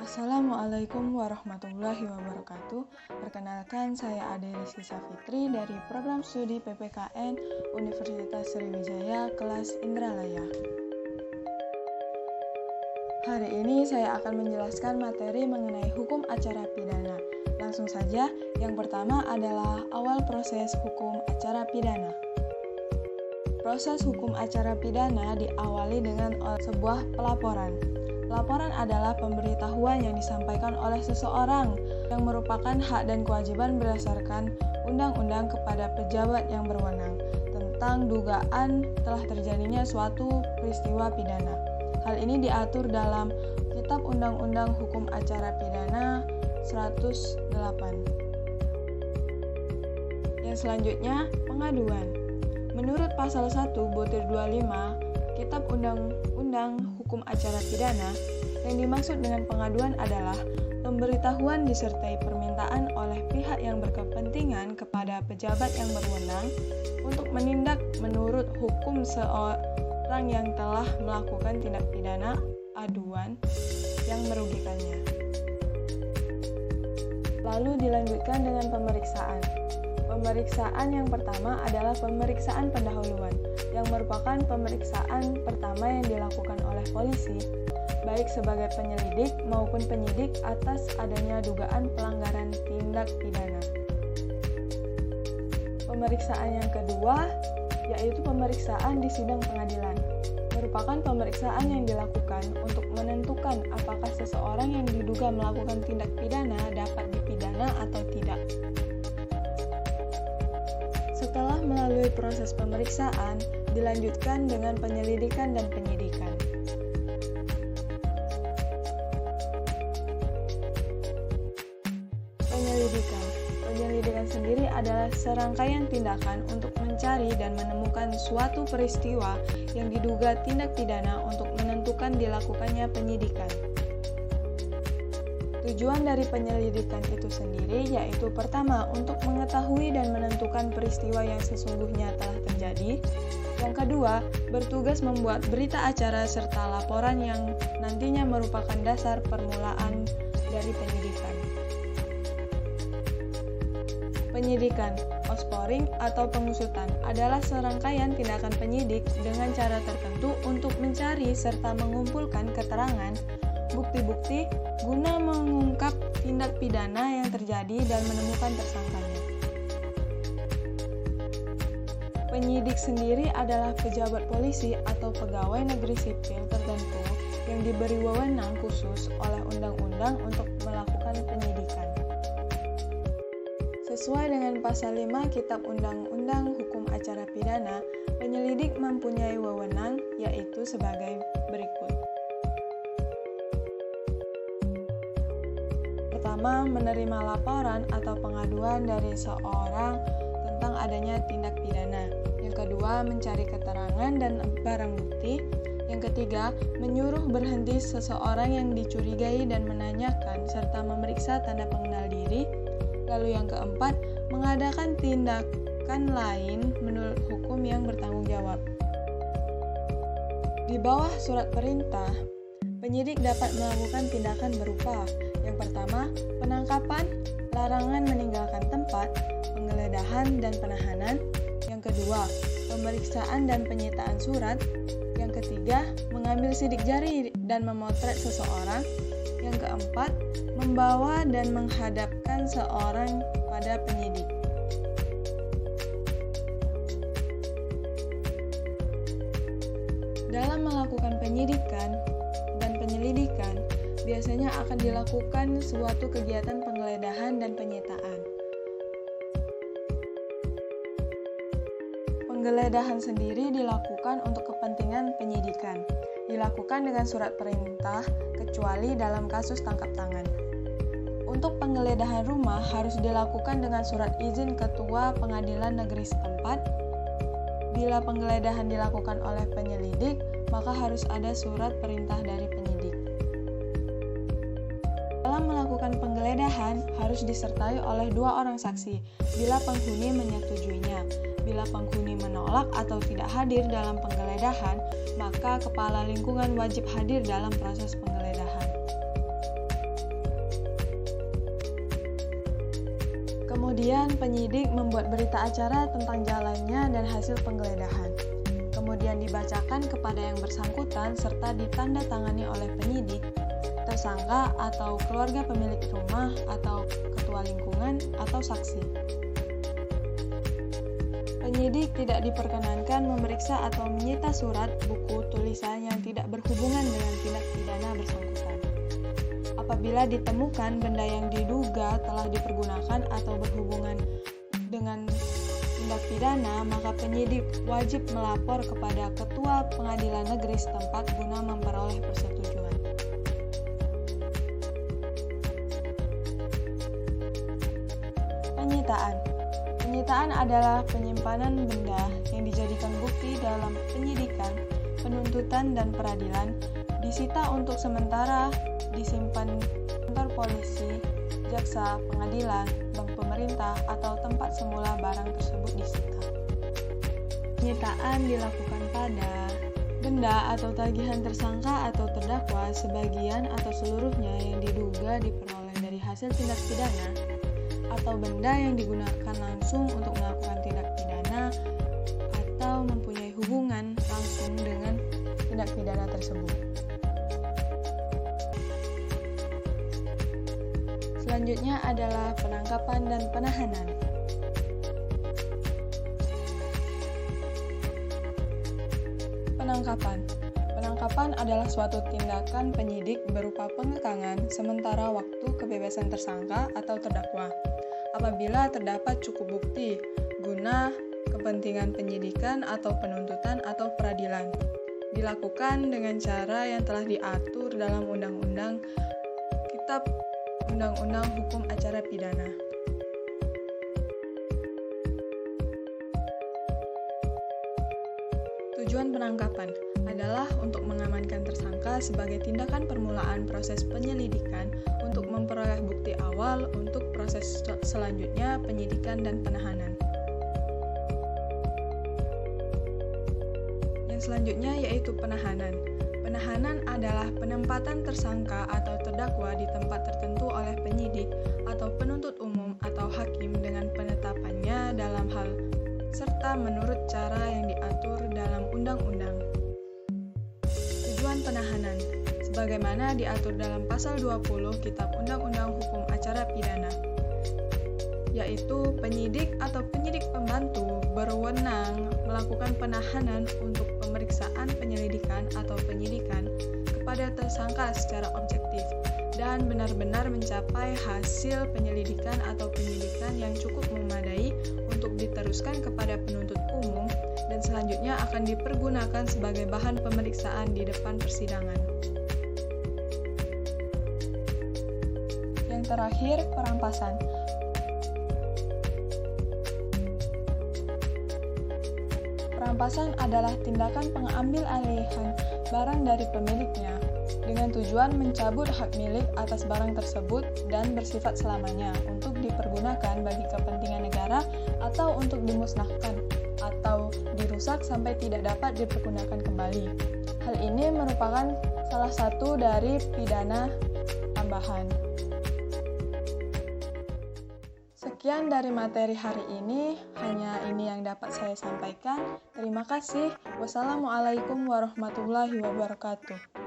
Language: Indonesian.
Assalamualaikum warahmatullahi wabarakatuh. Perkenalkan, saya Ade Rizky Safitri dari Program Studi PPKN Universitas Sriwijaya kelas Indralaya. Hari ini saya akan menjelaskan materi mengenai hukum acara pidana. Langsung saja, yang pertama adalah awal proses hukum acara pidana. Proses hukum acara pidana diawali dengan sebuah pelaporan. Laporan adalah pemberitahuan yang disampaikan oleh seseorang yang merupakan hak dan kewajiban berdasarkan undang-undang kepada pejabat yang berwenang tentang dugaan telah terjadinya suatu peristiwa pidana. Hal ini diatur dalam Kitab Undang-Undang Hukum Acara Pidana 108. Yang selanjutnya, pengaduan. Menurut pasal 1 butir 25 Kitab Undang-Undang Hukum Acara Pidana, yang dimaksud dengan pengaduan adalah pemberitahuan disertai permintaan oleh pihak yang berkepentingan kepada pejabat yang berwenang untuk menindak menurut hukum seorang yang telah melakukan tindak pidana aduan yang merugikannya. Lalu dilanjutkan dengan pemeriksaan. Pemeriksaan yang pertama adalah pemeriksaan pendahuluan, yang merupakan pemeriksaan pertama yang dilakukan oleh polisi, baik sebagai penyelidik maupun penyidik atas adanya dugaan pelanggaran tindak pidana. Pemeriksaan yang kedua, yaitu pemeriksaan di sidang pengadilan, merupakan pemeriksaan yang dilakukan untuk menentukan apakah seseorang yang diduga melakukan tindak pidana dapat dipidana atau tidak. Setelah melalui proses pemeriksaan, dilanjutkan dengan penyelidikan dan penyidikan. Penyelidikan sendiri adalah serangkaian tindakan untuk mencari dan menemukan suatu peristiwa yang diduga tindak pidana untuk menentukan dilakukannya penyidikan. Tujuan dari penyelidikan itu sendiri yaitu pertama, untuk mengetahui dan menentukan peristiwa yang sesungguhnya telah terjadi. Yang kedua, bertugas membuat berita acara serta laporan yang nantinya merupakan dasar permulaan dari penyidikan. Penyidikan, osporing atau pengusutan adalah serangkaian tindakan penyidik dengan cara tertentu untuk mencari serta mengumpulkan keterangan, bukti-bukti guna mengungkap tindak pidana yang terjadi dan menemukan tersangkanya. Penyidik sendiri adalah pejabat polisi atau pegawai negeri sipil tertentu yang diberi wewenang khusus oleh undang-undang untuk melakukan penyidikan. Sesuai dengan pasal 5 Kitab Undang-Undang Hukum Acara Pidana, penyelidik mempunyai wewenang yaitu sebagai berikut. Pertama, menerima laporan atau pengaduan dari seorang tentang adanya tindak pidana. Yang kedua, mencari keterangan dan barang bukti. Yang ketiga, menyuruh berhenti seseorang yang dicurigai dan menanyakan serta memeriksa tanda pengenal diri. Lalu yang keempat, mengadakan tindakan lain menurut hukum yang bertanggung jawab. Di bawah surat perintah, penyidik dapat melakukan tindakan berupa: yang pertama, penangkapan, larangan meninggalkan tempat, penggeledahan dan penahanan. Yang kedua, pemeriksaan dan penyitaan surat. Yang ketiga, mengambil sidik jari dan memotret seseorang. Yang keempat, membawa dan menghadapkan seorang pada penyidik. Dalam melakukan penyidikan dan penyelidikan, biasanya akan dilakukan suatu kegiatan penggeledahan dan penyitaan. Penggeledahan sendiri dilakukan untuk kepentingan penyidikan, dilakukan dengan surat perintah kecuali dalam kasus tangkap tangan. Untuk penggeledahan rumah harus dilakukan dengan surat izin ketua pengadilan negeri setempat. Bila penggeledahan dilakukan oleh penyelidik, maka harus ada surat perintah dari penyidik. Dalam melakukan penggeledahan harus disertai oleh 2 orang saksi bila penghuni menyetujuinya. Bila penghuni menolak atau tidak hadir dalam penggeledahan, maka kepala lingkungan wajib hadir dalam proses penggeledahan. Kemudian penyidik membuat berita acara tentang jalannya dan hasil penggeledahan. Kemudian dibacakan kepada yang bersangkutan serta ditandatangani oleh penyidik, tersangka atau keluarga pemilik rumah atau ketua lingkungan atau saksi. Penyidik tidak diperkenankan memeriksa atau menyita surat, buku, tulisan yang tidak berhubungan dengan tindak pidana bersangkutan. Apabila ditemukan benda yang diduga telah dipergunakan atau berhubungan dengan tindak pidana, maka penyidik wajib melapor kepada Ketua Pengadilan Negeri setempat guna memperoleh persetujuan. Penyitaan adalah penyimpanan benda yang dijadikan bukti dalam penyidikan, penuntutan, dan peradilan, disita untuk sementara, disimpan kantor polisi, jaksa, pengadilan, bank pemerintah, atau tempat semula barang tersebut disita. Penyitaan dilakukan pada benda atau tagihan tersangka atau terdakwa sebagian atau seluruhnya yang diduga diperoleh dari hasil tindak pidana, atau benda yang digunakan langsung untuk melakukan tindak pidana atau mempunyai hubungan langsung dengan tindak pidana tersebut. Selanjutnya adalah penangkapan dan penahanan. Penangkapan adalah suatu tindakan penyidik berupa pengekangan sementara waktu kebebasan tersangka atau terdakwa apabila terdapat cukup bukti guna kepentingan penyidikan atau penuntutan atau peradilan. Dilakukan dengan cara yang telah diatur dalam Kitab Undang-Undang Hukum Acara Pidana. Tujuan penangkapan adalah untuk mengamankan tersangka sebagai tindakan permulaan proses penyelidikan untuk memperoleh bukti awal untuk proses selanjutnya penyidikan dan penahanan. Yang selanjutnya yaitu penahanan. Penahanan adalah penempatan tersangka atau terdakwa di tempat tertentu oleh penyidik atau penuntut umum atau hakim dengan penetapannya dalam hal serta menurut cara yang diatur dalam undang-undang. Tujuan penahanan sebagaimana diatur dalam pasal 20 Kitab Undang-Undang Hukum Acara Pidana, yaitu penyidik atau penyidik pembantu berwenang melakukan penahanan untuk pemeriksaan penyelidikan atau penyidikan kepada tersangka secara objektif dan benar-benar mencapai hasil penyelidikan atau penyidikan yang cukup memadai untuk diteruskan kepada penuntut umum dan selanjutnya akan dipergunakan sebagai bahan pemeriksaan di depan persidangan. Yang terakhir, perampasan. Perampasan adalah tindakan pengambil alihan barang dari pemiliknya dengan tujuan mencabut hak milik atas barang tersebut dan bersifat selamanya untuk dipergunakan bagi kepentingan negara atau untuk dimusnahkan atau dirusak sampai tidak dapat dipergunakan kembali. Hal ini merupakan salah satu dari pidana tambahan. Sekian dari materi hari ini, hanya ini yang dapat saya sampaikan. Terima kasih. Wassalamualaikum warahmatullahi wabarakatuh.